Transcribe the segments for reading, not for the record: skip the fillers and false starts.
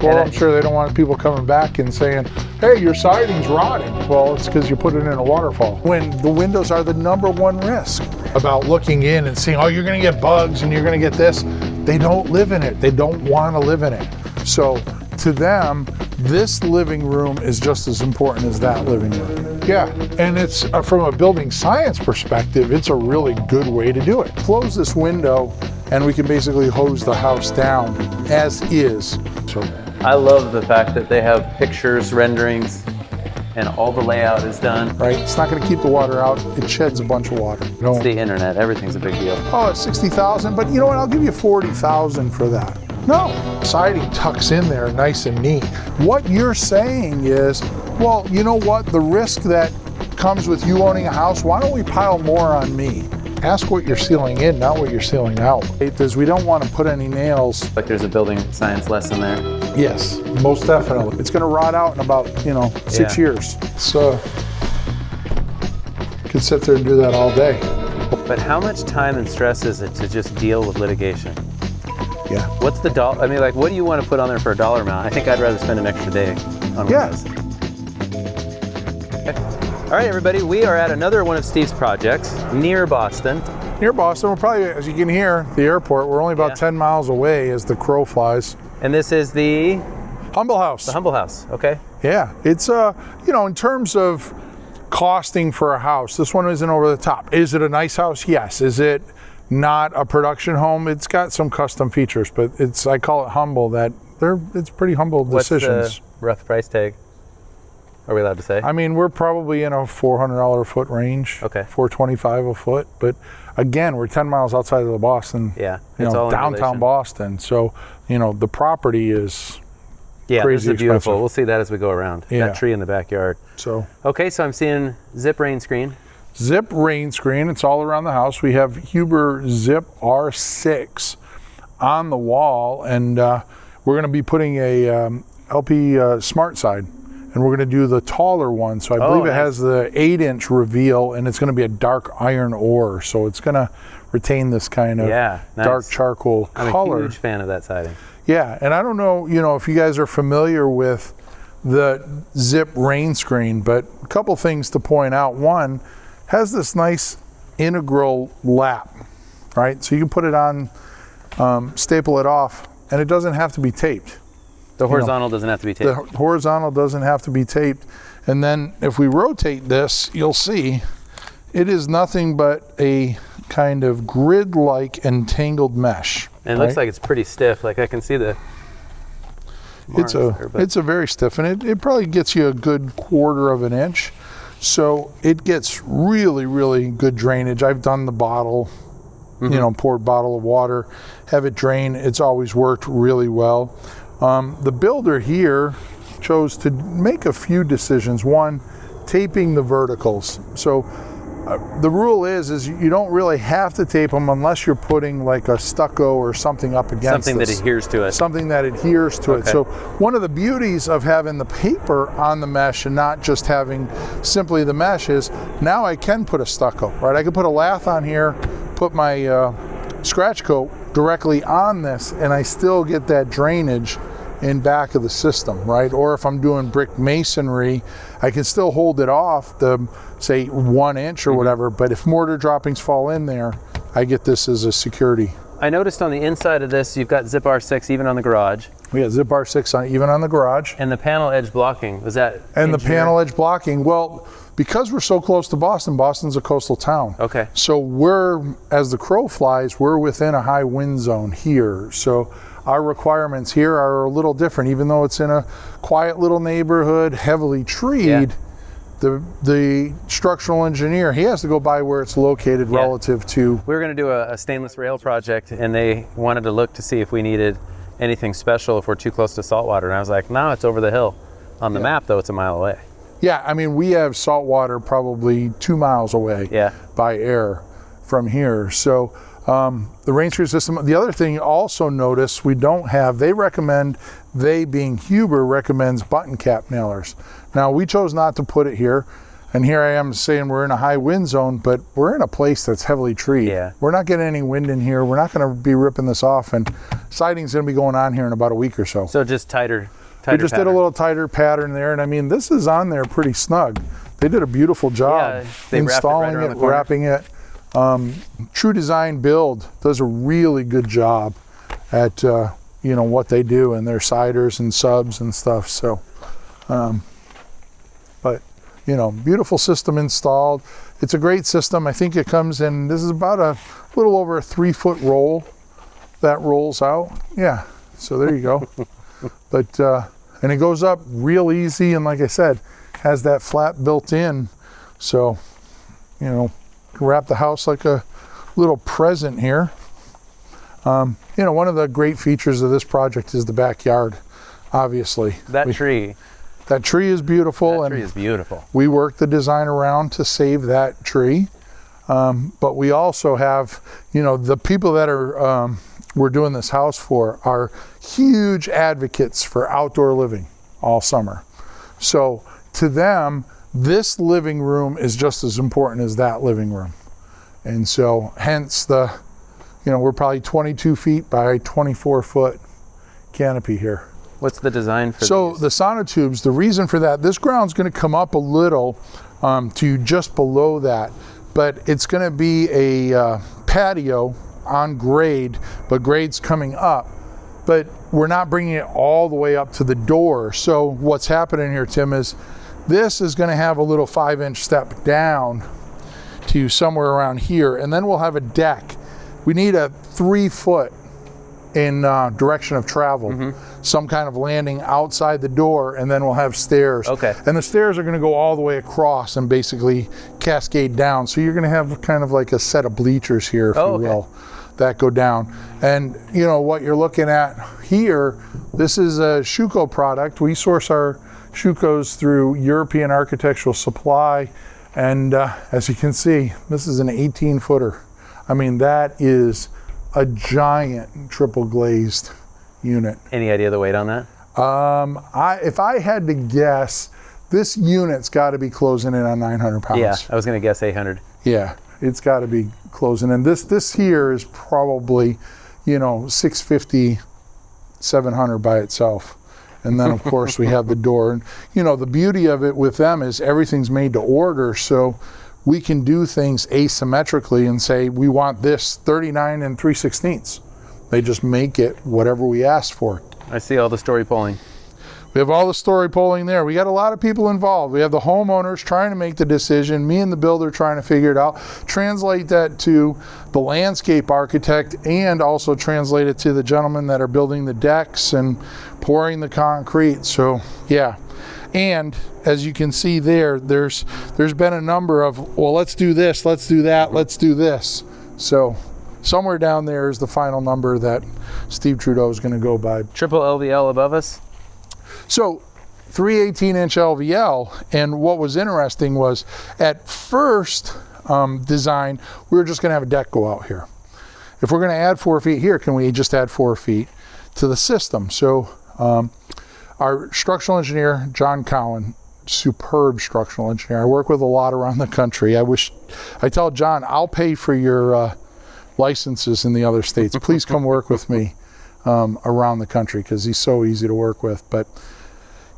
Well, I'm sure they don't want people coming back and saying, hey, your siding's rotting. Well, it's because you put it in a waterfall. When the windows are the #1 risk about looking in and seeing, oh, you're going to get bugs and you're going to get this. They don't live in it. They don't want to live in it. So to them, this living room is just as important as that living room. Yeah, and it's from a building science perspective, it's a really good way to do it. Close this window and we can basically hose the house down as is. So I love the fact that they have pictures, renderings, and all the layout is done. Right, it's not going to keep the water out. It sheds a bunch of water. It's the internet. Everything's a big deal. Oh, it's 60,000, but you know what? I'll give you 40,000 for that. No, siding tucks in there nice and neat. What you're saying is, well, you know what? The risk that comes with you owning a house, why don't we pile more on me? Ask what you're sealing in, not what you're sealing out. Because we don't want to put any nails. Like there's a building science lesson there. Yes, most definitely. It's going to rot out in about, 6 years. So, you could sit there and do that all day. But how much time and stress is it to just deal with litigation? Yeah. What's the dollar? I mean, like, what do you want to put on there for a dollar amount? I think I'd rather spend an extra day on windows. Okay. All right, everybody, we are at another one of Steve's projects near Boston. Near Boston, we're probably, as you can hear, the airport. We're only about 10 miles away as the crow flies. And this is the Humble House. The Humble House. Okay. Yeah, it's in terms of costing for a house, this one isn't over the top. Is it a nice house? Yes. Is it not a production home? It's got some custom features, but I call it humble. It's pretty humble decisions. What's the rough price tag? Are we allowed to say? I mean, we're probably in a $400 a foot range. Okay. $425 a foot, but again, we're 10 miles outside of the Boston. Yeah. It's all downtown Boston. So, the property is crazy this is beautiful. expensive. We'll see that as we go around. Yeah. That tree in the backyard. So. Okay, so I'm seeing Zip rain screen. Zip rain screen. It's all around the house. We have Huber Zip R6 on the wall, and we're going to be putting a LP Smart Side, and we're going to do the taller one. So I believe it has the 8-inch reveal, and it's going to be a dark iron ore. So it's going to retain this kind of dark charcoal color. I'm a huge fan of that siding. Yeah, and I don't know, if you guys are familiar with the Zip rain screen, but a couple things to point out. One, has this nice integral lap, right? So you can put it on, staple it off, and it doesn't have to be taped. The horizontal doesn't have to be taped. The horizontal doesn't have to be taped. And then if we rotate this, you'll see it is nothing but a kind of grid-like entangled mesh. And it looks like it's pretty stiff. Like I can see the it's a very stiff, and it probably gets you a good 1/4 of an inch. So it gets really, really good drainage. I've done the bottle, poured bottle of water, have it drain. It's always worked really well. The builder here chose to make a few decisions. One, taping the verticals. So the rule is you don't really have to tape them unless you're putting like a stucco or something up against something that adheres to it. Something that adheres to it. So one of the beauties of having the paper on the mesh and not just having simply the mesh is now I can put a stucco, right? I can put a lath on here, put my scratch coat directly on this, and I still get that drainage in back of the system, right? Or if I'm doing brick masonry, I can still hold it off the, say, 1 inch or whatever, but if mortar droppings fall in there, I get this as a security. I noticed on the inside of this, you've got Zip R6 even on the garage. We got Zip R6 even on the garage. And the panel edge blocking, was that And the panel edge blocking, well, because we're so close to Boston, Boston's a coastal town. Okay. So as the crow flies, we're within a high wind zone here. So our requirements here are a little different, even though it's in a quiet little neighborhood, heavily treed. The structural engineer, he has to go by where it's located relative to. We were going to do a stainless rail project, and they wanted to look to see if we needed anything special if we're too close to saltwater. And I was like, no, it's over the hill. On the map, though, it's a mile away. Yeah, I mean, we have saltwater probably 2 miles away by air from here. So the rain screen system, the other thing you also notice we don't have, they being Huber recommends button cap nailers. Now we chose not to put it here. And here I am saying we're in a high wind zone, but we're in a place that's heavily treed. Yeah. We're not getting any wind in here. We're not going to be ripping this off, and siding's going to be going on here in about a week or so. So just tighter we just pattern. did a little tighter pattern there, and I mean, this is on there pretty snug. They did a beautiful job installing it, wrapping it. True Design Build does a really good job at you know, what they do, and their siders and subs and stuff. So, but you know, beautiful system installed. It's a great system. I think it comes in, this is about a little over a 3-foot roll that rolls out. Yeah, so there you go. But and it goes up real easy, and like I said, has that flap built in, so you know, wrap the house like a little present here. You know, one of the great features of this project is the backyard, obviously. That tree is beautiful. That tree is beautiful. We worked the design around to save that tree. But we also have, you know, the people that are we're doing this house for are huge advocates for outdoor living all summer. So to them, this living room is just as important as that living room. And so hence the, you know, we're probably 22 feet by 24 foot canopy here. What's the design for So these? the sonotubes, the reason for that, this ground's going to come up a little to just below that, but it's going to be a patio on grade, but grade's coming up, but we're not bringing it all the way up to the door. So what's happening here, Tim, is this is going to have a little 5-inch step down to somewhere around here, and then we'll have a deck. We need a 3-foot in direction of travel, some kind of landing outside the door, and then we'll have stairs. Okay. And the stairs are going to go all the way across and basically cascade down. So you're going to have kind of like a set of bleachers here, if you will, that go down. And you know what you're looking at here, this is a Schuco product. We source our Schucos through European Architectural Supply, and as you can see, this is an 18-footer. I mean, that is a giant triple glazed unit. Any idea the weight on that? If I had to guess, this unit's got to be closing in on 900 pounds. Yeah, I was going to guess 800. Yeah, it's got to be closing in. This here is probably, you know, 650, 700 by itself. And then of course we have the door. And you know, the beauty of it with them is everything's made to order, so we can do things asymmetrically and say, we want this 39 and 3/16. They just make it whatever we ask for. I see all the story polling. We have all the story polling there. We got a lot of people involved. We have the homeowners trying to make the decision, me and the builder trying to figure it out, translate that to the landscape architect, and also translate it to the gentlemen that are building the decks and pouring the concrete. So yeah. And as you can see there, there's been a number of, well, let's do this, let's do that, let's do this. So somewhere down there is the final number that Steve Trudeau is going to go by. Triple LVL above us? So 3 18-inch LVL, and what was interesting was at first design, we were just going to have a deck go out here. If we're going to add 4 feet here, can we just add 4 feet to the system? So our structural engineer, John Cowan, superb structural engineer. I work with a lot around the country. I tell John, I'll pay for your licenses in the other states. Please come work with me around the country, because he's so easy to work with. But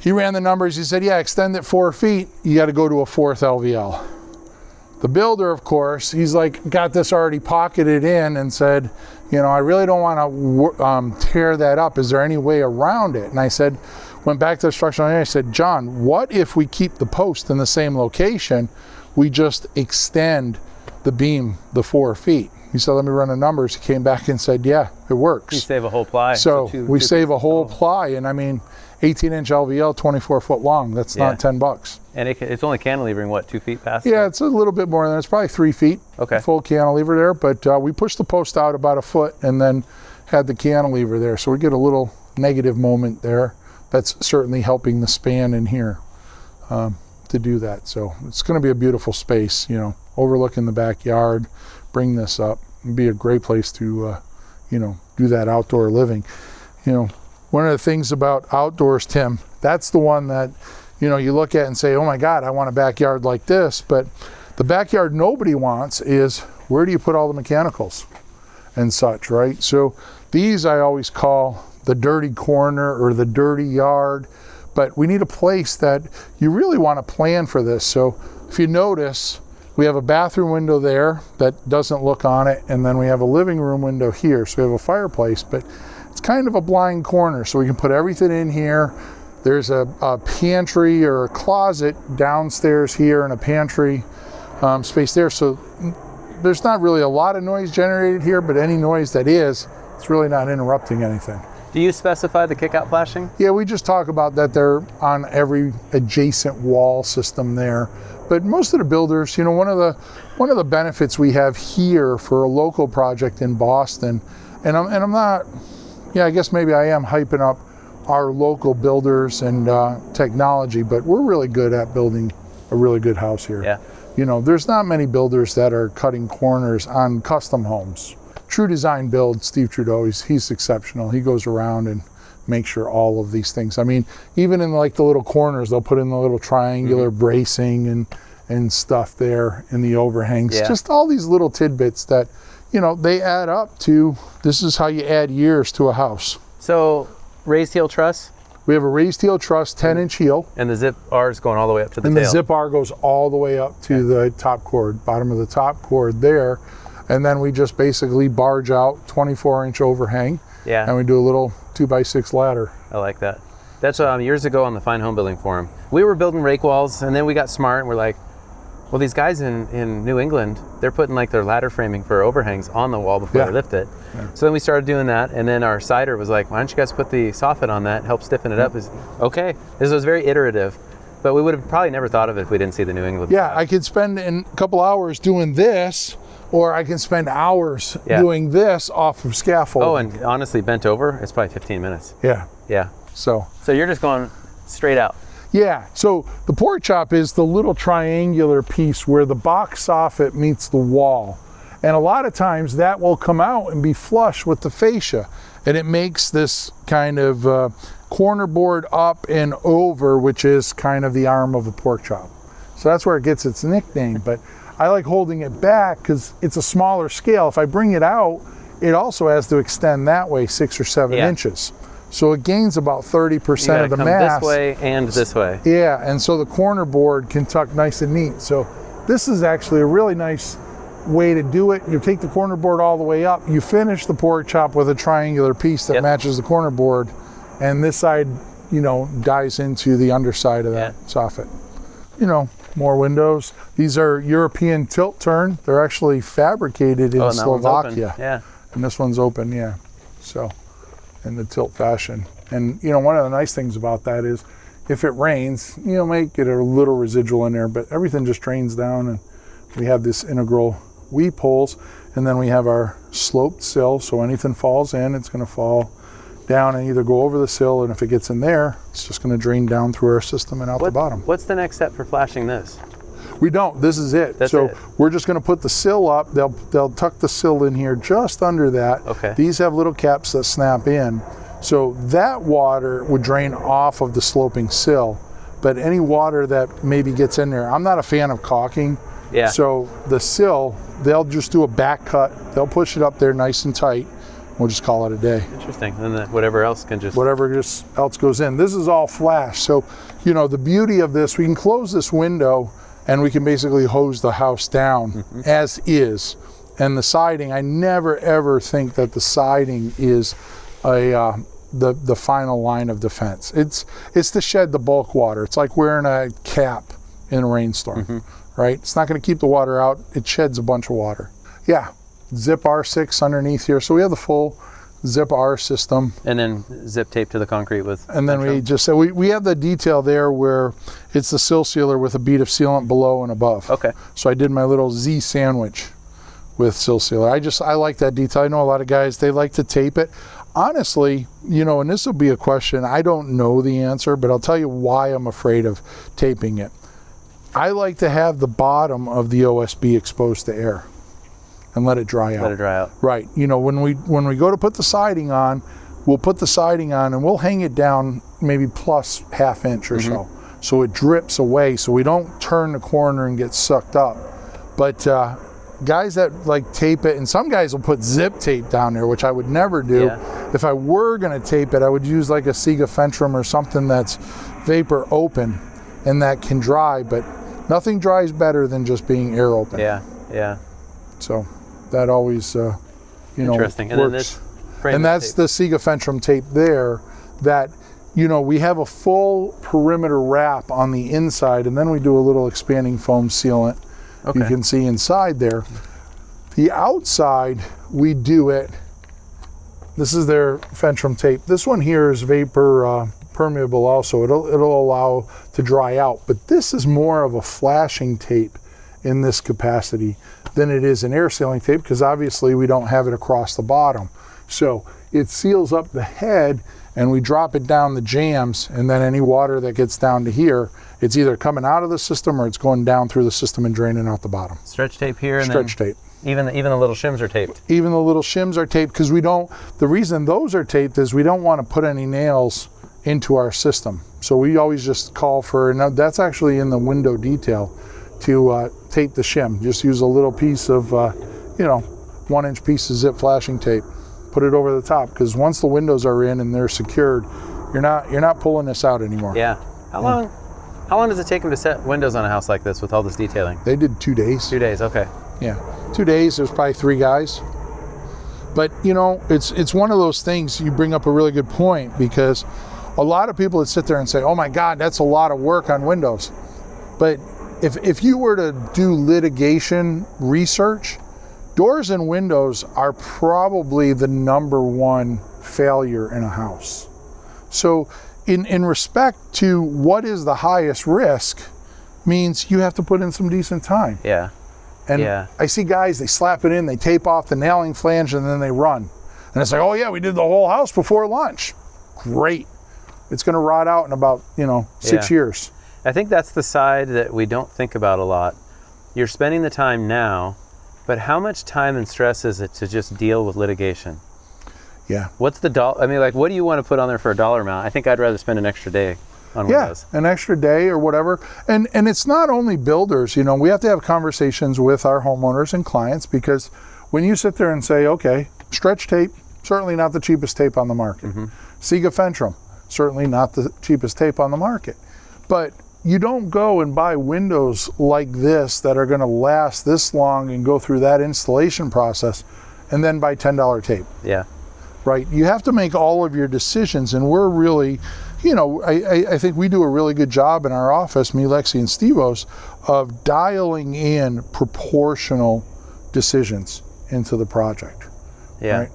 he ran the numbers. He said, yeah, extend it 4 feet. You got to go to a 4th LVL. The builder, of course, he's like, got this already pocketed in and said, you know, I really don't want to tear that up. Is there any way around it? And I said, went back to the structural engineer. I said, John, what if we keep the post in the same location? We just extend the beam the 4 feet. He said, let me run the numbers. He came back and said, yeah, it works. You save a whole ply. So we save a whole ply. And I mean, 18-inch LVL, 24 foot long. That's not $10. And it's only cantilevering, what, 2 feet past? Yeah, it's a little bit more than that. It's probably 3 feet. Okay. Full cantilever there. But we pushed the post out about a foot and then had the cantilever there. So we get a little negative moment there. That's certainly helping the span in here to do that. So it's going to be a beautiful space, you know, overlooking the backyard. Bring this up. It'd be a great place to, you know, do that outdoor living. You know, one of the things about outdoors, Tim, that's the one that you know, you look at it and say, oh my God, I want a backyard like this. But the backyard nobody wants is, where do you put all the mechanicals and such, right? So these I always call the dirty corner or the dirty yard. But we need a place that you really want to plan for this. So if you notice, we have a bathroom window there that doesn't look on it, and then we have a living room window here. So we have a fireplace, but it's kind of a blind corner, so we can put everything in here. There's a pantry or a closet downstairs here and a pantry space there. So there's not really a lot of noise generated here, but any noise that is, it's really not interrupting anything. Do you specify the kick-out flashing? Yeah, we just talk about that they're on every adjacent wall system there. But most of the builders, you know, one of the benefits we have here for a local project in Boston, and I'm not, yeah, I guess maybe I am hyping up our local builders and technology, but we're really good at building a really good house here. Yeah. You know, there's not many builders that are cutting corners on custom homes. True Design Build, Steve Trudeau, he's exceptional. He goes around and makes sure all of these things. I mean, even in like the little corners, they'll put in the little triangular bracing and stuff there in the overhangs. Yeah. Just all these little tidbits that, you know, they add up to, this is how you add years to a house. So raised heel truss? We have a raised heel truss, 10-inch heel. And the zip R is going all the way up to the and tail. The zip R goes all the way up to the top cord, bottom of the top cord there. And then we just basically barge out 24-inch overhang. Yeah. And we do a little 2x6 ladder. I like that. That's years ago on the Fine Home Building Forum. We were building rake walls, and then we got smart and we're like, well, these guys in New England, they're putting like their ladder framing for overhangs on the wall before they lift it. Yeah. So then we started doing that, and then our cider was like, why don't you guys put the soffit on that, help stiffen it up? Is okay. This was very iterative, but we would have probably never thought of it if we didn't see the New England Yeah, stuff. I could spend a couple hours doing this, or I can spend hours doing this off of scaffold. Oh, and honestly, bent over, it's probably 15 minutes. Yeah. Yeah. So you're just going straight out. Yeah, so the pork chop is the little triangular piece where the box soffit meets the wall. And a lot of times that will come out and be flush with the fascia. And it makes this kind of corner board up and over, which is kind of the arm of the pork chop. So that's where it gets its nickname. But I like holding it back because it's a smaller scale. If I bring it out, it also has to extend that way 6 or 7 inches. So it gains about 30% of the mass. This way and this way. Yeah, and so the corner board can tuck nice and neat. So this is actually a really nice way to do it. You take the corner board all the way up, you finish the pork chop with a triangular piece that matches the corner board, and this side, you know, dies into the underside of that soffit. You know, more windows. These are European tilt turn. They're actually fabricated in Slovakia. Yeah. And this one's open, so in the tilt fashion. And you know, one of the nice things about that is if it rains, you know, might get a little residual in there, but everything just drains down, and we have this integral weep holes, and then we have our sloped sill, so anything falls in, it's going to fall down and either go over the sill, and if it gets in there, it's just going to drain down through our system and out the bottom. What's the next step for flashing this? We don't. This is it. We're just going to put the sill up. They'll tuck the sill in here just under that. Okay. These have little caps that snap in. So that water would drain off of the sloping sill, but any water that maybe gets in there, I'm not a fan of caulking. Yeah. So the sill, they'll just do a back cut. They'll push it up there nice and tight. We'll just call it a day. Interesting. And then whatever else can just... Whatever else goes in. This is all flash. So, you know, the beauty of this, we can close this window and we can basically hose the house down as is. And the siding, I never ever think that the siding is the final line of defense. It's to shed the bulk water. It's like wearing a cap in a rainstorm, right? It's not going to keep the water out. It sheds a bunch of water. Yeah, zip R6 underneath here. So we have the full zip R system. And then zip tape to the concrete with... And then we just say, we have the detail there where it's the sill sealer with a bead of sealant below and above. Okay. So I did my little Z sandwich with sill sealer. I like that detail. I know a lot of guys, they like to tape it. Honestly, you know, and this will be a question, I don't know the answer, but I'll tell you why I'm afraid of taping it. I like to have the bottom of the OSB exposed to air and let it dry out. Let it dry out. Right. You know, when we go to put the siding on, we'll put the siding on and we'll hang it down maybe plus ½ inch or so. so it drips away, so we don't turn the corner and get sucked up. But guys that like tape it, and some guys will put zip tape down there, which I would never do. Yeah. If I were going to tape it, I would use like a Fentrum or something that's vapor open and that can dry, but nothing dries better than just being air open. Yeah, yeah. So that always, Interesting. And works. then this frame And that's tape. the Fentrum tape there that, we have a full perimeter wrap on the inside, and then we do a little expanding foam sealant. Okay. You can see inside there. The outside, we do it. This is their Fentrum tape. This one here is vapor permeable also. It'll allow to dry out, but this is more of a flashing tape in this capacity than it is an air sealing tape, because obviously we don't have it across the bottom. So it seals up the head, and we drop it down the jambs, and then any water that gets down to here, it's either coming out of the system or it's going down through the system and draining out the bottom. Stretch tape here, and Stretch tape. Even the little shims are taped. Even the little shims are taped, because the reason those are taped is we don't want to put any nails into our system. So we always just call for, and that's actually in the window detail, to tape the shim. Just use a little piece of, 1-inch piece of zip flashing tape. Put it over the top, because once the windows are in and they're secured, you're not pulling this out anymore. Yeah. How long does it take them to set windows on a house like this with all this detailing? They did 2 days. 2 days. Okay. Yeah, 2 days. There's probably 3 guys. But it's one of those things. You bring up a really good point, because a lot of people would sit there and say, "Oh my God, that's a lot of work on windows." But if you were to do litigation research, doors and windows are probably the #1 failure in a house. So in respect to what is the highest risk, means you have to put in some decent time. Yeah. And Yeah. I see guys, they slap it in, they tape off the nailing flange, and then they run. And it's like, "Oh yeah, we did the whole house before lunch." Great. It's going to rot out in about, 6 years. I think that's the side that we don't think about a lot. You're spending the time now, but how much time and stress is it to just deal with litigation? Yeah. What's the dollar? I mean, like, what do you want to put on there for a dollar amount? I think I'd rather spend an extra day on windows. Yeah, an extra day or whatever. And it's not only builders, we have to have conversations with our homeowners and clients, because when you sit there and say, okay, stretch tape, certainly not the cheapest tape on the market. Fentrum, certainly not the cheapest tape on the market. But you don't go and buy windows like this that are going to last this long and go through that installation process and then buy $10 tape. Yeah. Right? You have to make all of your decisions, and we're really, I think we do a really good job in our office, me, Lexi, and Stevos, of dialing in proportional decisions into the project. Yeah. Right?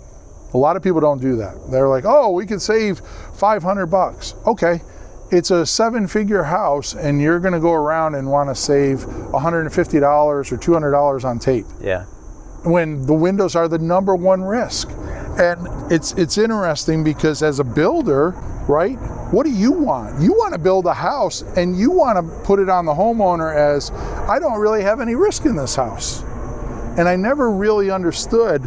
A lot of people don't do that. They're like, "Oh, we could save $500. Okay. It's a 7-figure house, and you're going to go around and want to save $150 or $200 on tape. Yeah. When the windows are the #1 risk. And it's interesting, because as a builder, right, what do you want? You want to build a house, and you want to put it on the homeowner as, "I don't really have any risk in this house." And I never really understood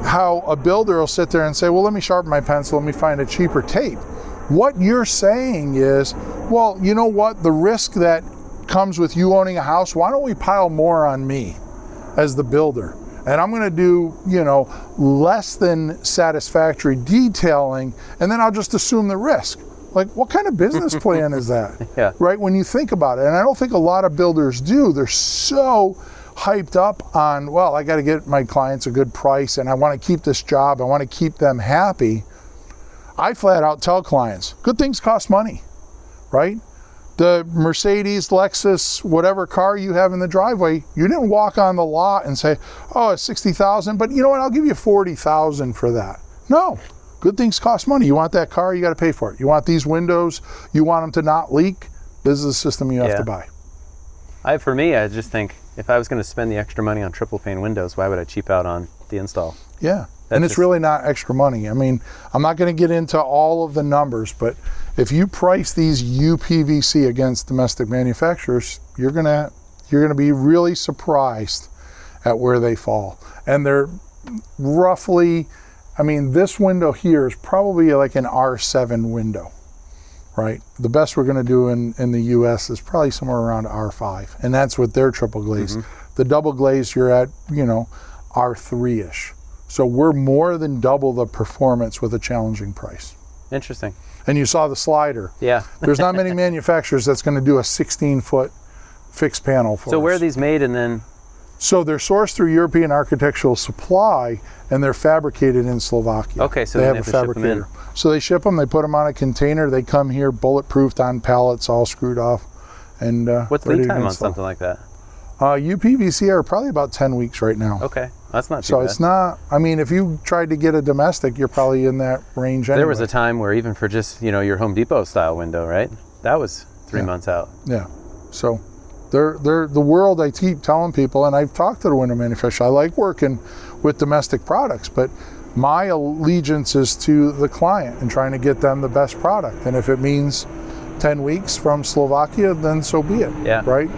how a builder will sit there and say, "Well, let me sharpen my pencil, let me find a cheaper tape." What you're saying is, well, you know what, the risk that comes with you owning a house, why don't we pile more on me as the builder? And I'm going to do, less than satisfactory detailing, and then I'll just assume the risk. Like, what kind of business plan is that? Yeah. Right? When you think about it. And I don't think a lot of builders do. They're so hyped up on, well, I got to get my clients a good price, and I want to keep this job. I want to keep them happy. I flat out tell clients, good things cost money, right? The Mercedes, Lexus, whatever car you have in the driveway, you didn't walk on the lot and say, "Oh, it's $60,000, but you know what, I'll give you $40,000 for that." No, good things cost money. You want that car, you got to pay for it. You want these windows, you want them to not leak, this is a system you have to buy. For me, I just think if I was going to spend the extra money on triple pane windows, why would I cheap out on the install? Yeah. And it's really not extra money. I mean, I'm not going to get into all of the numbers, but if you price these UPVC against domestic manufacturers, you're going to be really surprised at where they fall. And they're roughly, this window here is probably like an R7 window, right? The best we're going to do in the U.S. is probably somewhere around R5, and that's with their triple glaze. The double glaze, you're at, you know, R3-ish. So we're more than double the performance with a challenging price. Interesting. And you saw the slider. Yeah. There's not many manufacturers that's going to do a 16-foot fixed panel for us. So where are these made and then? So they're sourced through European Architectural Supply, and they're fabricated in Slovakia. Okay, so they then have they a have to ship them in. fabricator. So they ship them, they put them on a container, they come here bulletproofed on pallets, all screwed off. And what's ready lead to time on install. something like that? UPVC are probably about 10 weeks right now. Okay, that's not too So bad. it's not, I mean, if you tried to get a domestic, you're probably in that range anyway. There was a time where even for just, you know, your Home Depot style window, right? That was 3 months out. Yeah. So they're the world. I keep telling people, and I've talked to the window manufacturer, I like working with domestic products, but my allegiance is to the client and trying to get them the best product. And if it means 10 weeks from Slovakia, then so be it. Yeah. Right?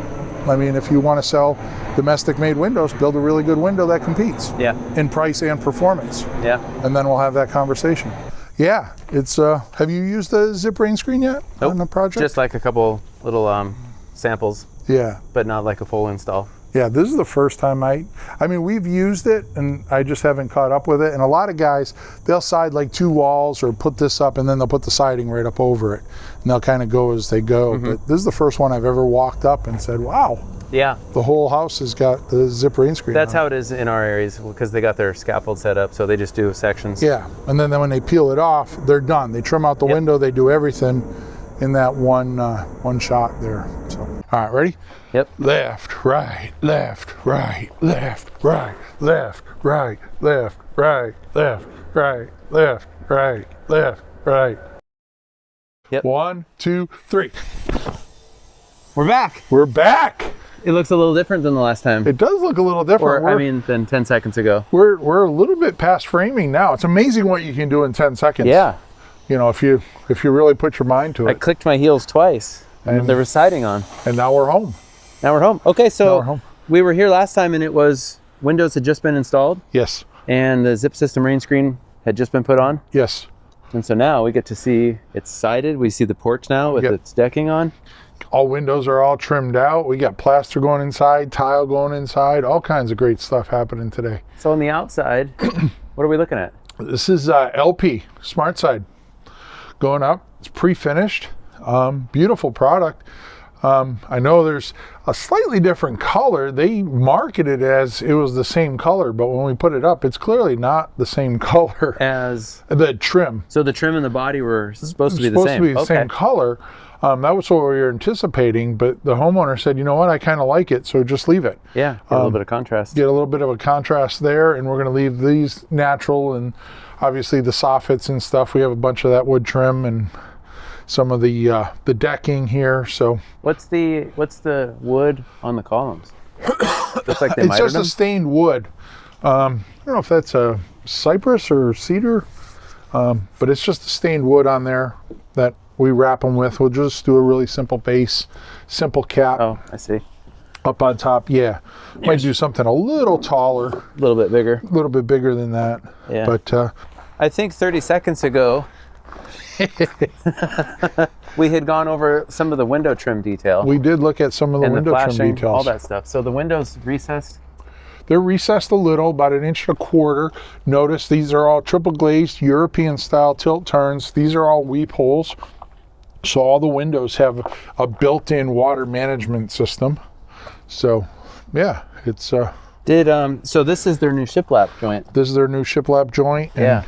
I mean, if you want to sell domestic made windows, build a really good window that competes. Yeah. In price and performance. Yeah. And then we'll have that conversation. Yeah, it's have you used the zip rainscreen yet on the project? Just like a couple little samples, Yeah. but not like a full install. Yeah, this is the first time I mean, we've used it and I just haven't caught up with it. And a lot of guys, they'll side like 2 walls or put this up and then they'll put the siding right up over it. And they'll kind of go as they go. But this is the first one I've ever walked up and said, wow, Yeah. the whole house has got the zip screen. That's how it is in our areas because they got their scaffold set up, so they just do sections. Yeah, and then when they peel it off, they're done. They trim out the window, they do everything in that one shot there. So, all right, ready? Yep. Left, right, left, right, left, right, left, right, left, right, left, right, left, right, left, right. Yep. 1, 2, 3. We're back. We're back. It looks a little different than the last time. It does look a little different. Than 10 seconds ago. We're a little bit past framing now. It's amazing what you can do in 10 seconds. Yeah. You know, if you really put your mind to I it. clicked my heels twice and there was siding on. And now we're home. Now we're home. Okay, Now so we're home. we were here last time and it was windows had just been installed Yes. and the zip system rain screen had just been put on. Yes. And so now we get to see it's sided. We see the porch now with its decking on. All windows are all trimmed out. We got plaster going inside, tile going inside, all kinds of great stuff happening today. So on the outside, what are we looking at? This is LP, Smart Side, going up. It's pre-finished. Beautiful product. I know there's a slightly different color. They marketed it as it was the same color, but when we put it up, it's clearly not the same color As the trim. so the trim and the body were supposed to be the Supposed same. to be the same color. That was what we were anticipating, but the homeowner said, you know what, I kind of like it, so just leave it. Yeah, get a little bit of contrast. Get a little bit of a contrast there, and we're going to leave these natural, and obviously the soffits and stuff. We have a bunch of that wood trim and some of the decking here. So What's the wood on the columns? Looks like they it's mitered just them? a stained wood. I don't know if that's a cypress or cedar, but it's just a stained wood on there that we wrap them with. We'll just do a really simple base, simple cap. Oh, I see. Up on top, yeah. Might do something a little taller, A little bit bigger. a little bit bigger than that. Yeah. But I think 30 seconds ago, we had gone over some of the window trim detail. we did look at some of the and the window flashing, trim details. all that stuff. So the windows recessed. They're recessed a little, about 1.25 inches. Notice these are all triple glazed, European style tilt turns. These are all weep holes. So all the windows have a built-in water management system. So yeah, it's So this is their new shiplap joint. this is their new shiplap joint. And Yeah.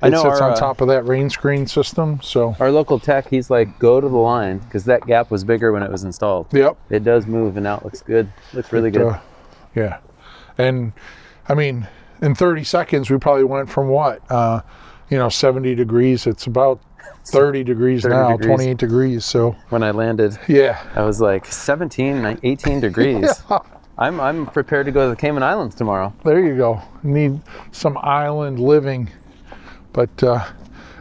it sits on top of that rain screen system. So Our local tech, he's like, go to the line because that gap was bigger when it was installed. yep. It does move and now it looks good. Looks really good. Yeah. And I mean, in 30 seconds, we probably went from what? 70 degrees. It's about 30 degrees 30 now, degrees. 28 degrees. So When I landed, yeah. I was like 17, 18 degrees. Yeah. I'm prepared to go to the Cayman Islands tomorrow. There you go. Need some island living. But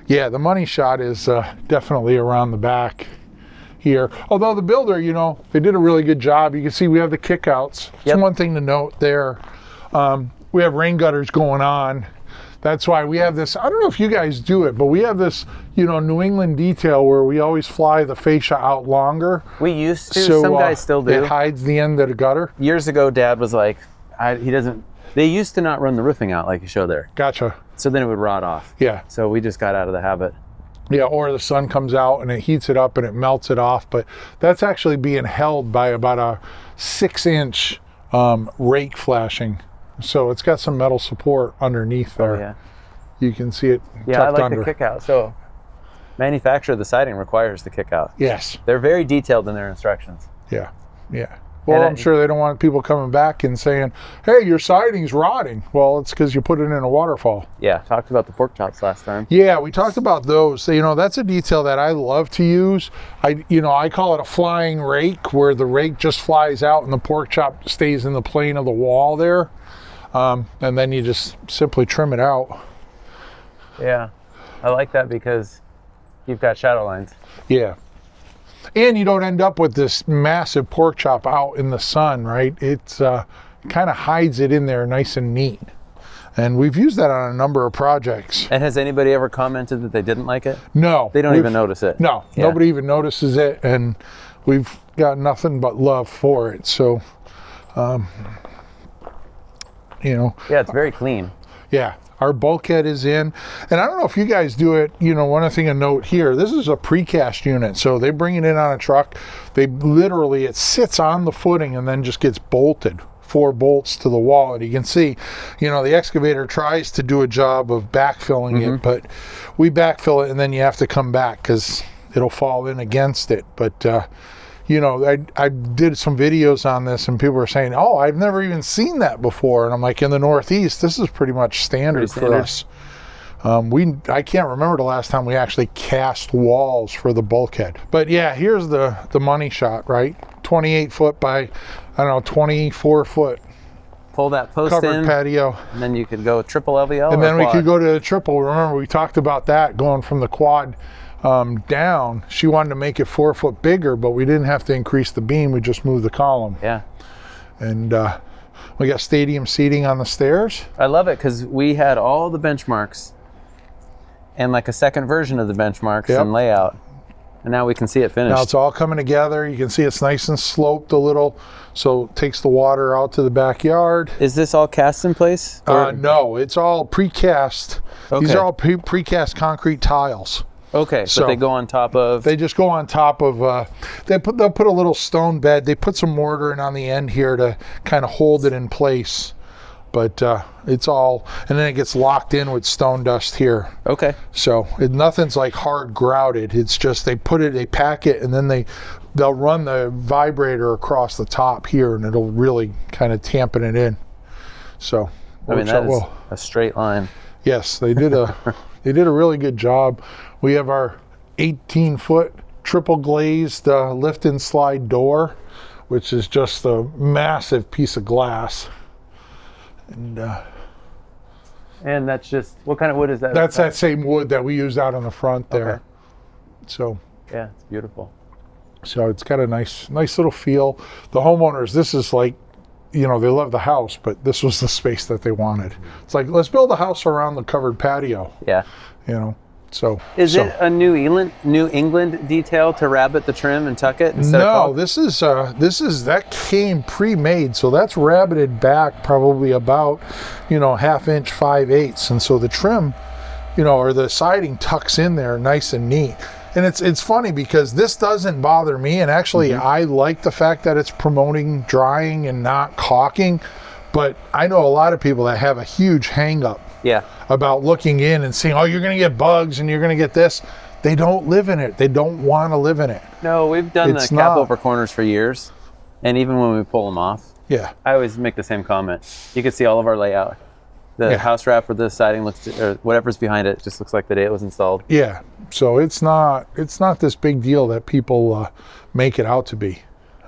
yeah, the money shot is definitely around the back here. Although the builder, they did a really good job. You can see we have the kickouts. Yep. It's one thing to note there. We have rain gutters going on. That's why we have this, I don't know if you guys do it, but we have this, New England detail where we always fly the fascia out longer. We used to, So, some guys still do. It hides the end of the gutter. Years ago, Dad was like, they used to not run the roofing out like you show there. Gotcha. So then it would rot off. Yeah. So we just got out of the habit. Yeah, or the sun comes out and it heats it up and it melts it off. But that's actually being held by about a 6-inch rake flashing. So it's got some metal support underneath there. Oh, yeah. You can see it Yeah, I tucked like under. the kick out. So manufacturer of the siding requires the kick out. Yes. They're very detailed in their instructions. Yeah. Yeah. Well, I'm sure they don't want people coming back and saying, hey, your siding's rotting. Well, it's because you put it in a waterfall. Yeah, talked about the pork chops last time. Yeah, we talked about those. So, that's a detail that I love to use. I call it a flying rake, where the rake just flies out and the pork chop stays in the plane of the wall there. And then you just simply trim it out. Yeah, I like that because you've got shadow lines. Yeah. And you don't end up with this massive pork chop out in the sun, right? It's kind of hides it in there nice and neat. And we've used that on a number of projects. And has anybody ever commented that they didn't like it? No. They don't even notice it. No, Yeah. Nobody even notices it, and we've got nothing but love for it. So, Yeah, it's very clean. Yeah, our bulkhead is in. And I don't know if you guys do it, one other thing to note here, this is a precast unit. So they bring it in on a truck. It sits on the footing and then just gets bolted. 4 bolts to the wall. And you can see, the excavator tries to do a job of backfilling it, but we backfill it and then you have to come back because it'll fall in against it. But, I did some videos on this and people were saying, oh, I've never even seen that before. And I'm like, in the Northeast, this is pretty much standard for us. I can't remember the last time we actually cast walls for the bulkhead. But yeah, here's the money shot, right? 28 foot by, 24 foot. Pull that post Covered in, patio. and then you could go triple LVL And or then we quad. could go to the triple. Remember, we talked about that going from the quad down. She wanted to make it 4 foot bigger, but we didn't have to increase the beam. We just moved the column. Yeah. And we got stadium seating on the stairs. I love it because we had all the benchmarks and like a second version of the benchmarks and layout. And now we can see it finished. Now it's all coming together. You can see it's nice and sloped a little, so it takes the water out to the backyard. Is this all cast in place? No, it's all precast. Okay. These are all precast concrete tiles. Okay, So but they go on top of... They just go on top of, they'll put a little stone bed. They put some mortar in on the end here to kind of hold it in place. But it's all, and then it gets locked in with stone dust here. Okay. So nothing's like hard grouted. It's just they pack it, and then they'll run the vibrator across the top here, and it'll really kind of tampen it in. So I mean, that is a straight line. Yes, they did a really good job. We have our 18-foot triple glazed lift and slide door, which is just a massive piece of glass. And that's just, what kind of wood is that? That's that same wood that we used out on the front there. Okay. So Yeah, it's beautiful. So it's got a nice little feel. The homeowners, this is like, they love the house, but this was the space that they wanted. It's like, let's build a house around the covered patio. Yeah. So Is it a New England detail to rabbet the trim and tuck it instead No, of this is that came pre-made, so that's rabbeted back probably about 1/2 inch 5/8, and so the trim, or the siding tucks in there nice and neat. And it's funny because this doesn't bother me, and actually I like the fact that it's promoting drying and not caulking, but I know a lot of people that have a huge hang up about looking in and seeing, oh, you're going to get bugs and you're going to get this. They don't live in it. They don't want to live in it. No, we've done the cap over corners for years, and even when we pull them off, I always make the same comment. You can see all of our layout. The house wrap or the siding looks, or whatever's behind it, just looks like the day it was installed. Yeah, so it's not this big deal that people make it out to be.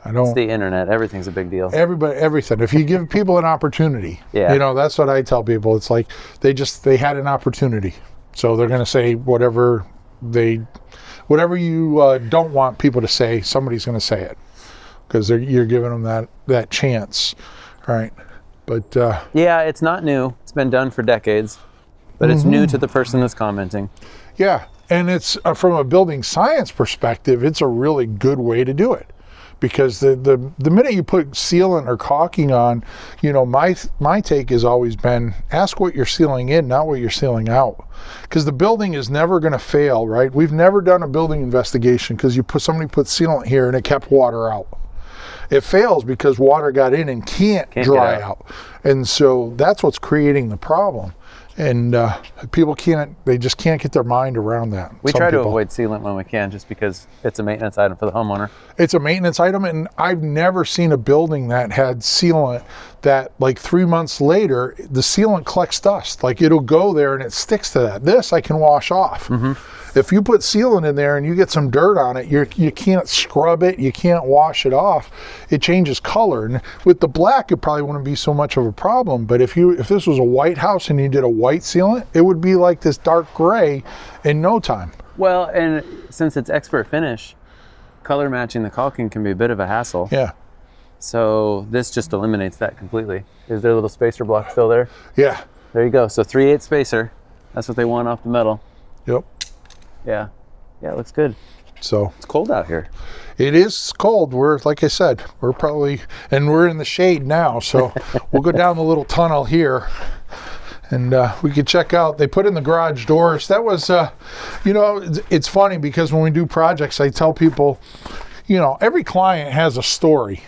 It's the internet. Everything's a big deal. Everything. If you give people an opportunity, that's what I tell people. It's like they had an opportunity, so they're going to say whatever you don't want people to say. Somebody's going to say it because you're giving them that chance, right? But yeah, it's not new. It's been done for decades. but it's new to the person that's commenting. Yeah, and it's from a building science perspective, it's a really good way to do it. Because the minute you put sealant or caulking on, you know, my take has always been, ask what you're sealing in, not what you're sealing out. Because the building is never going to fail, right? We've never done a building investigation because somebody put sealant here and it kept water out. It fails because water got in and can't dry out. And so that's what's creating the problem. And people they just can't get their mind around that. We try to avoid sealant when we can, just because it's a maintenance item for the homeowner. It's a maintenance item, and I've never seen a building that had sealant that like 3 months later, the sealant collects dust. Like it'll go there and it sticks to that. This I can wash off. If you put sealant in there and you get some dirt on it, you can't scrub it, you can't wash it off. It changes color. And with the black, it probably wouldn't be so much of a problem. But if this was a white house and you did a white sealant, it would be like this dark gray in no time. Well, and since it's expert finish, color matching the caulking can be a bit of a hassle. Yeah. So this just eliminates that completely. Is there a little spacer block still there? Yeah. There you go. So 3/8 spacer. That's what they want off the metal. Yep. Yeah. Yeah, it looks good. So it's cold out here. It is cold. Like I said, we're in the shade now. So we'll go down the little tunnel here and we could check out, they put in the garage doors. That was, you know, it's funny because when we do projects, I tell people, you know, every client has a story.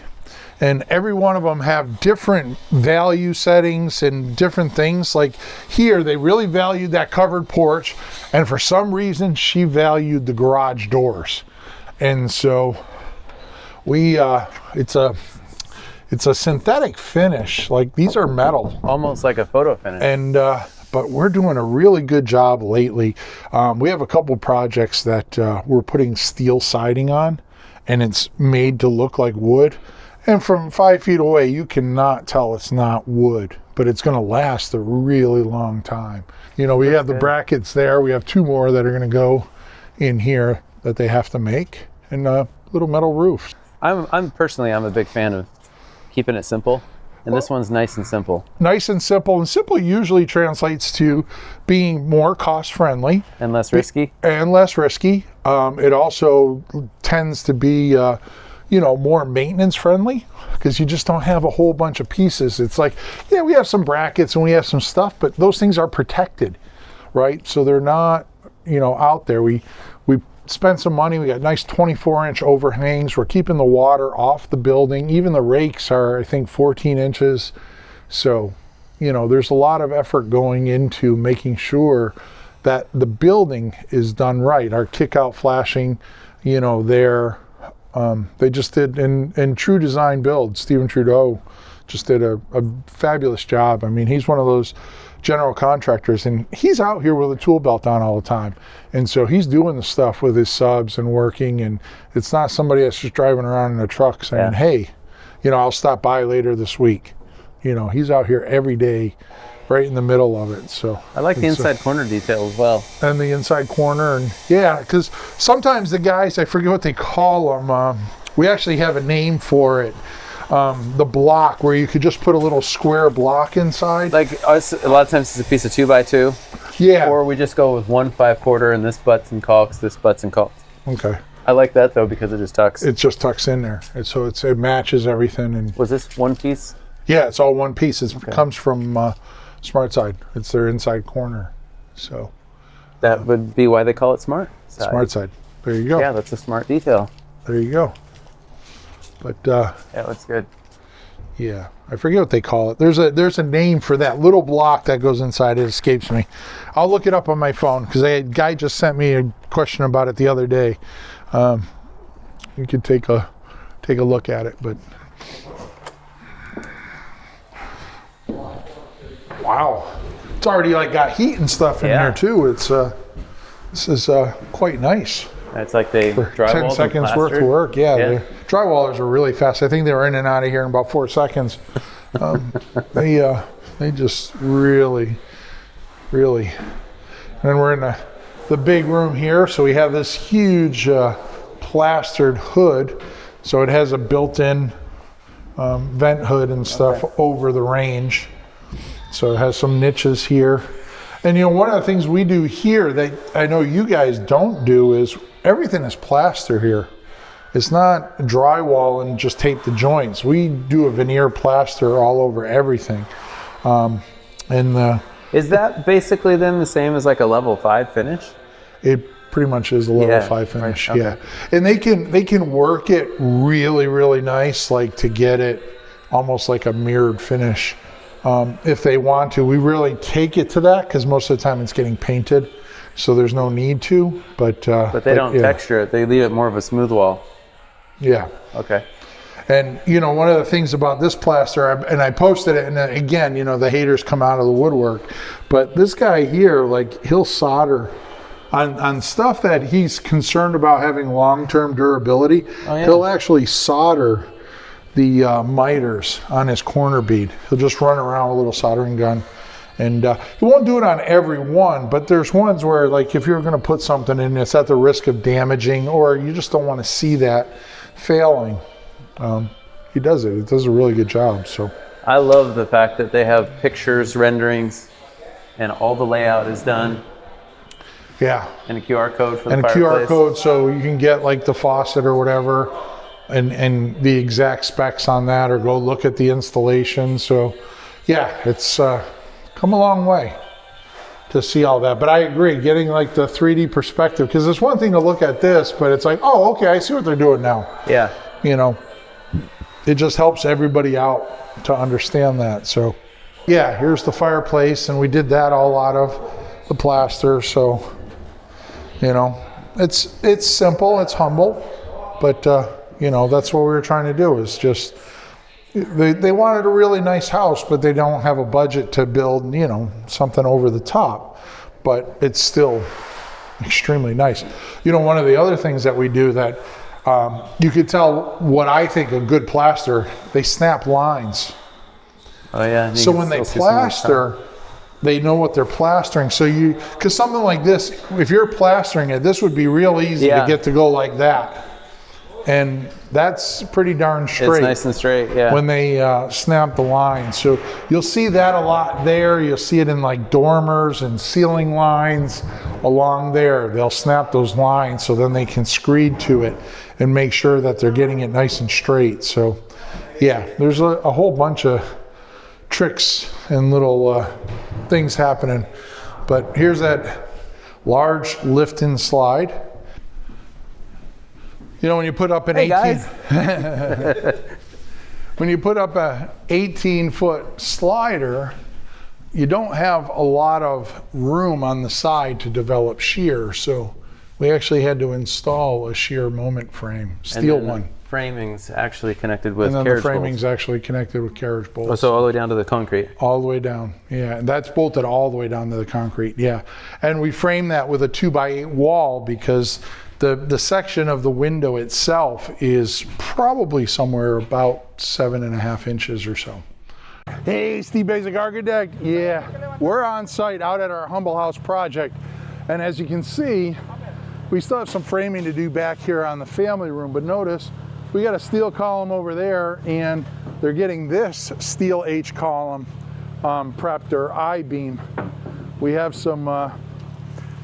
And every one of them have different value settings and different things. Like here, they really valued that covered porch. And for some reason, she valued the garage doors. And so it's a synthetic finish. Like these are metal. Almost like a photo finish. And, but we're doing a really good job lately. We have a couple projects that we're putting steel siding on, and it's made to look like wood. And from 5 feet away, you cannot tell it's not wood, but it's going to last a really long time. You know, we have the brackets there. We have 2 more that are going to go in here that they have to make, and little metal roofs. I'm personally a big fan of keeping it simple, and this one's nice and simple. Nice and simple usually translates to being more cost friendly and less risky. It also tends to be you know, more maintenance friendly because you just don't have a whole bunch of pieces. It's like, yeah, we have some brackets and we have some stuff, but those things are protected, right? So they're not, you know, out there. We spent some money. We got nice 24-inch overhangs. We're keeping the water off the building. Even the rakes are, I think, 14 inches. So, you know, there's a lot of effort going into making sure that the building is done right. Our kick-out flashing, you know, they just did in True Design Build. Stephen Trudeau just did a fabulous job. I mean, he's one of those general contractors, and he's out here with a tool belt on all the time. And so he's doing the stuff with his subs and working, and it's not somebody that's just driving around in a truck saying, hey, you know, I'll stop by later this week. You know, he's out here every day, right in the middle of it. So I like the inside corner detail as well. And the inside corner, and yeah, because sometimes the guys, I forget what they call them. We actually have a name for it. The block where you could just put a little square block inside. Like us, a lot of times it's a piece of 2x2. Yeah. Or we just go with 1 5/4, and this butts and caulks, this butts and caulks. Okay. I like that though because it just tucks. It just tucks in there, and so it matches everything. And was this one piece? Yeah, it's all one piece. It comes from SmartSide. It's their inside corner. So that would be why they call it Smart Side. SmartSide. There you go. Yeah, that's a smart detail. There you go. But yeah, it looks good. Yeah, I forget what they call it. There's a name for that little block that goes inside. It escapes me. I'll look it up on my phone because a guy just sent me a question about it the other day. You could take a look at it, but wow, it's already like got heat and stuff in there too. It's this is quite nice. It's like they for 10 seconds worth of work. Yeah, the drywallers are really fast. I think they were in and out of here in about 4 seconds. They just really. And then we're in the big room here, so we have this huge plastered hood. So it has a built-in vent hood and stuff over the range. So it has some niches here. And you know, one of the things we do here that I know you guys don't do is everything is plaster here. It's not drywall and just tape the joints. We do a veneer plaster all over everything. Is that basically then the same as like a level 5 finish? It pretty much is a level 5 finish, right, okay. yeah. And they can work it really, really nice, like to get it almost like a mirrored finish. If they want to, we really take it to that because most of the time it's getting painted, so there's no need to. But they don't texture it; they leave it more of a smooth wall. Yeah. Okay. And you know, one of the things about this plaster, and I posted it, and again, you know, the haters come out of the woodwork. But this guy here, like, he'll solder on stuff that he's concerned about having long-term durability. Oh, yeah. He'll actually solder the miters on his corner bead. He'll just run around with a little soldering gun, and he won't do it on every one, but there's ones where, like, if you're going to put something in, it's at the risk of damaging, or you just don't want to see that failing. He does it. It does a really good job. So I love the fact that they have pictures, renderings, and all the layout is done. Yeah. And a QR code for the fireplace. And a QR code, so you can get like the faucet or whatever, and the exact specs on that, or go look at the installation. So yeah, it's come a long way to see all that. But I agree, getting like the 3D perspective, because it's one thing to look at this, but it's like, oh, okay, I see what they're doing now. Yeah. You know, it just helps everybody out to understand that. So yeah, here's the fireplace, and we did that all out of the plaster. So, you know, it's simple, it's humble, but you know, that's what we were trying to do, is just, they wanted a really nice house, but they don't have a budget to build, you know, something over the top, but it's still extremely nice. You know, one of the other things that we do that you could tell what I think a good plaster, they snap lines. Oh yeah. So when they plaster, they know what they're plastering. So because something like this, if you're plastering it, this would be real easy to get to go like that. And that's pretty darn straight. It's nice and straight, yeah. When they snap the line. So you'll see that a lot there. You'll see it in like dormers and ceiling lines along there. They'll snap those lines so then they can screed to it and make sure that they're getting it nice and straight. So yeah, there's a whole bunch of tricks and little things happening. But here's that large lift and slide. You know, when you put up an when you put up a 18-foot slider, you don't have a lot of room on the side to develop shear. So we actually had to install a shear moment frame, steel one. Framing's actually connected with carriage bolts. And then the framing's actually connected with carriage bolts. Oh, so all the way down to the concrete? All the way down, yeah. And that's bolted all the way down to the concrete, yeah. And we frame that with a 2x8 wall because the section of the window itself is probably somewhere about 7.5 inches or so. Hey, Steve Basic Architect. Yeah, we're on site out at our Humble House project. And as you can see, we still have some framing to do back here on the family room, but notice we got a steel column over there, and they're getting this steel H column prepped, or I-beam. We have some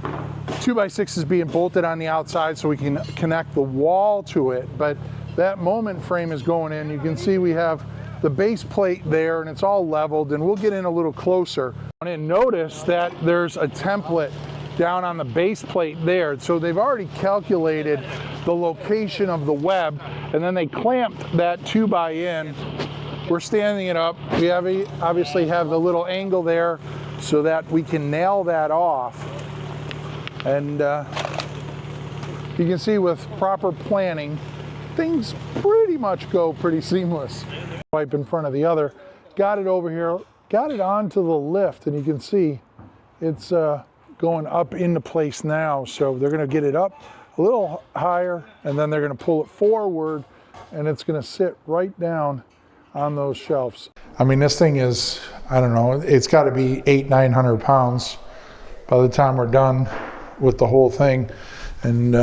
2x6s being bolted on the outside so we can connect the wall to it, but that moment frame is going in. You can see we have the base plate there, and it's all leveled, and we'll get in a little closer. And notice that there's a template down on the base plate there. So they've already calculated the location of the web, and then they clamped that 2x in. We're standing it up. We obviously have the little angle there so that we can nail that off. And you can see with proper planning, things pretty much go pretty seamless. Pipe in front of the other, got it over here, got it onto the lift, and you can see it's going up into place now. So they're going to get it up a little higher, and then they're going to pull it forward, and it's going to sit right down on those shelves. I mean, this thing is, I don't know, it's got to be 800-900 pounds by the time we're done with the whole thing. And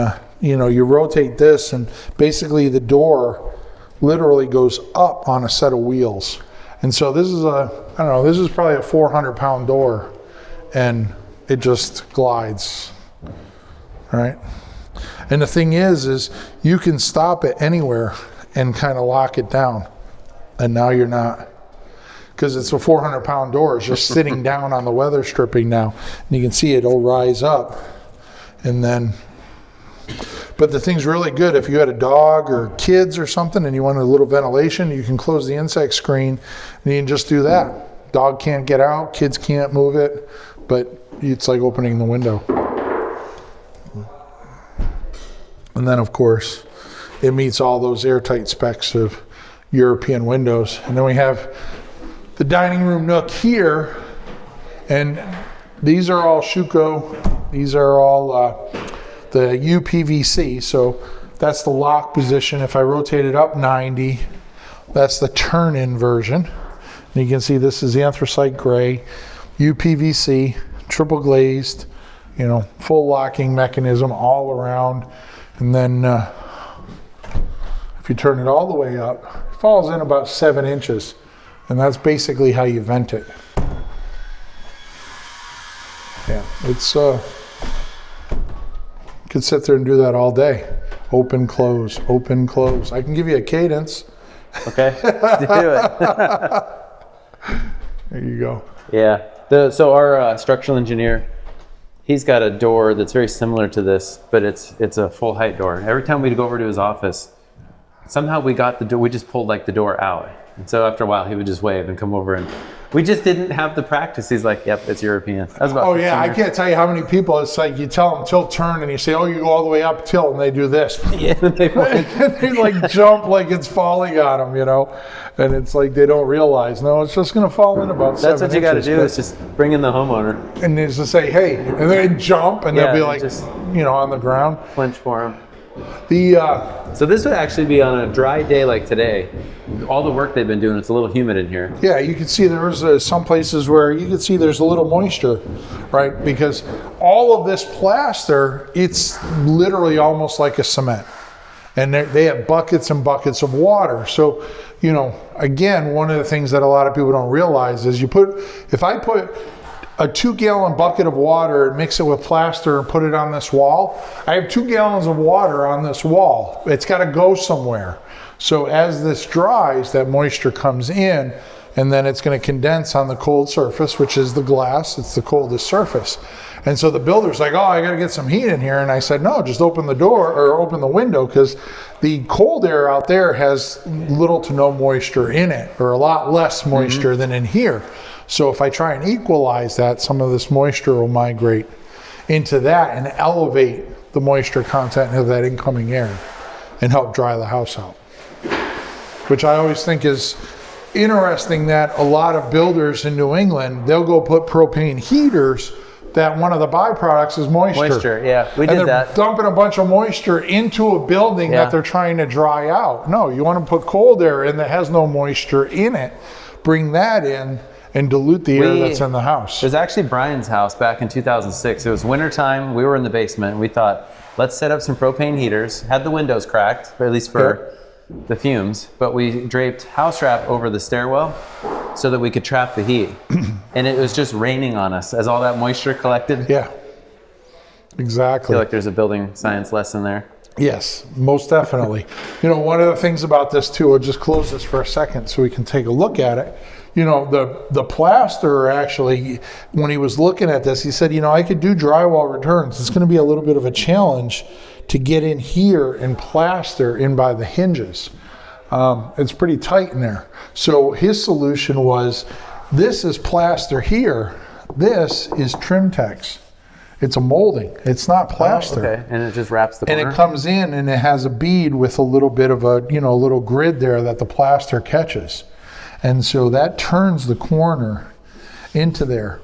you know, you rotate this, and basically the door literally goes up on a set of wheels. And so this is I don't know, this is probably a 400-pound door, and it just glides, right? And the thing is you can stop it anywhere and kind of lock it down. And now you're not, because it's a 400-pound door. It's just sitting down on the weather stripping now. And you can see it'll rise up. And then, but the thing's really good if you had a dog or kids or something and you want a little ventilation, you can close the insect screen and you can just do that. Dog can't get out, kids can't move it, but it's like opening the window. And then of course, it meets all those airtight specs of European windows. And then we have the dining room nook here, and these are all Schuco. These are all the UPVC, so that's the lock position. If I rotate it up 90, that's the turn-in version. And you can see this is the anthracite gray, UPVC, triple glazed, you know, full locking mechanism all around. And then if you turn it all the way up, it falls in about 7 inches. And that's basically how you vent it. Yeah, it's could sit there and do that all day. Open, close, open, close. I can give you a cadence. Okay, do it. There you go. Yeah. So our structural engineer, he's got a door that's very similar to this, but it's a full height door. Every time we'd go over to his office, somehow we got the door. We just pulled like the door out, and so after a while, he would just wave and come over, and we just didn't have the practice. He's like, "Yep, it's European." That was about. Oh yeah, I can't tell you how many people. It's like you tell them tilt, turn, and you say, "Oh, you go all the way up, tilt," and they do this. Yeah, they like jump like it's falling on them, you know, and it's like they don't realize. No, it's just going to fall in about 7 inches. That's what you got to do. Is just bring in the homeowner, and just to say, "Hey," and then jump, and they'll be like, just, you know, on the ground. Flinch for them. So this would actually be on a dry day like today. All the work they've been doing, it's a little humid in here. Yeah, you can see there's some places where you can see there's a little moisture, right? Because all of this plaster, it's literally almost like a cement. And they have buckets and buckets of water. So, you know, again, one of the things that a lot of people don't realize is if I put a 2-gallon bucket of water and mix it with plaster and put it on this wall, I have 2 gallons of water on this wall. It's got to go somewhere. So as this dries, that moisture comes in, and then it's going to condense on the cold surface, which is the glass. It's the coldest surface. And so the builder's like, "Oh, I got to get some heat in here." And I said, "No, just open the door or open the window, because the cold air out there has little to no moisture in it, or a lot less moisture than in here. So if I try and equalize that, some of this moisture will migrate into that and elevate the moisture content of that incoming air and help dry the house out." Which I always think is interesting, that a lot of builders in New England, they'll go put propane heaters that one of the byproducts is moisture. Moisture, yeah, we did that. Dumping a bunch of moisture into a building that they're trying to dry out. No, you want to put cold air in that has no moisture in it. Bring that in and dilute the air that's in the house. It was actually Brian's house back in 2006. It was wintertime. We were in the basement, and we thought, let's set up some propane heaters. Had the windows cracked, or at least for the fumes, but we draped house wrap over the stairwell so that we could trap the heat. And it was just raining on us as all that moisture collected. Yeah, exactly. I feel like there's a building science lesson there. Yes, most definitely. You know, one of the things about this too, I'll just close this for a second so we can take a look at it. You know, the plasterer actually, when he was looking at this, he said, you know, I could do drywall returns. It's going to be a little bit of a challenge to get in here and plaster in by the hinges. It's pretty tight in there. So his solution was, this is plaster here. This is Trimtex. It's a molding. It's not plaster. Oh, okay. And it just wraps the corner? And it comes in and it has a bead with a little bit of a, you know, a little grid there that the plaster catches. And so that turns the corner into there.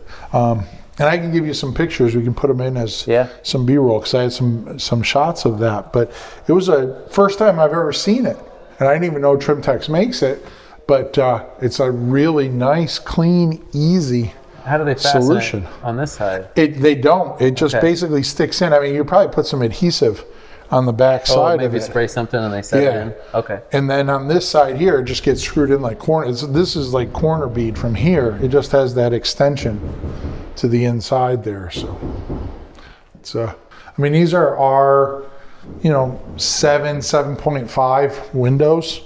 And I can give you some pictures. We can put them in as some B-roll, because I had some shots of that. But it was a first time I've ever seen it. And I didn't even know Trimtex makes it. But it's a really nice, clean, easy How do they fasten solution it on this side? They don't. It just basically sticks in. I mean, you probably put some adhesive on the back side maybe of it. spray something and they set it in. Okay. And then on this side here, it just gets screwed in like corner. This is like corner bead from here. It just has that extension to the inside there. So it's I mean, these are our, 7.5 windows,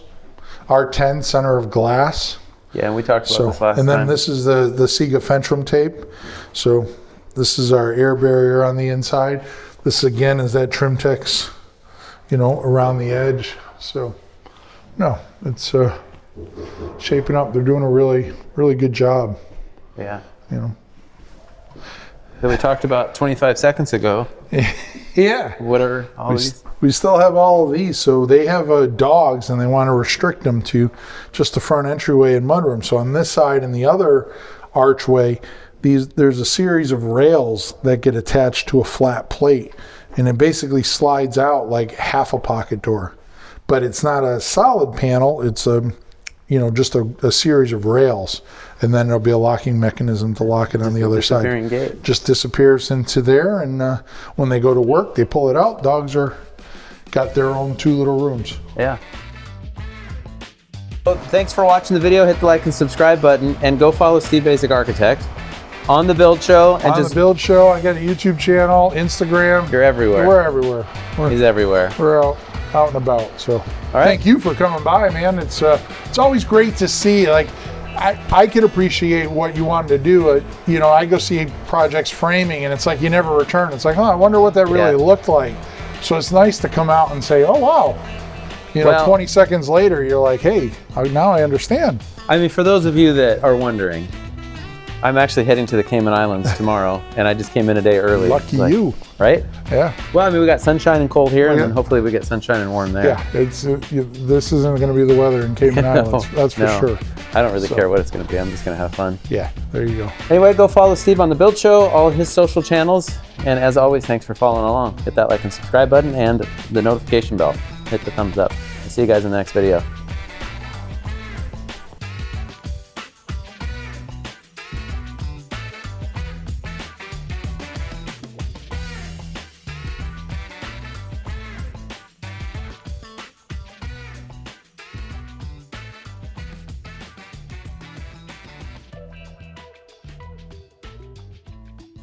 R10 center of glass. Yeah, and we talked about this last and then time. this is the Sega Fentrum tape. So this is our air barrier on the inside. This again is that Trimtex, around the edge. So no, it's shaping up. They're doing a really, really good job. Yeah. That we talked about 25 seconds ago. Yeah. What are all these? We still have all of these. So they have dogs, and they want to restrict them to just the front entryway and mudroom. So on this side and the other archway, there's a series of rails that get attached to a flat plate, and it basically slides out like half a pocket door. But it's not a solid panel. It's just a series of rails, and then there'll be a locking mechanism to lock it on the other side. Gate. Just disappears into there, and when they go to work, they pull it out. Dogs got their own 2 little rooms. Yeah. Well, thanks for watching the video. Hit the like and subscribe button, and go follow Steve Basic Architect on the Build Show. And on the Build Show, I got a YouTube channel, Instagram. You're everywhere. We're everywhere. He's everywhere. We're out and about. So right. Thank you for coming by, man. It's always great to see. Like, I could appreciate what you wanted to do. I go see projects framing, and it's like you never return. It's like, I wonder what that really looked like. So it's nice to come out and say, oh wow. 20 seconds later, you're like, hey, now I understand. I mean, for those of you that are wondering, I'm actually heading to the Cayman Islands tomorrow, and I just came in a day early. Lucky you. Right? Yeah. Well, I mean, we got sunshine and cold here, and then hopefully we get sunshine and warm there. Yeah, this isn't going to be the weather in Cayman Islands. That's for sure. I don't really care what it's going to be. I'm just going to have fun. Yeah, there you go. Anyway, go follow Steve on the Build Show, all of his social channels, and as always, thanks for following along. Hit that like and subscribe button and the notification bell. Hit the thumbs up. I'll see you guys in the next video.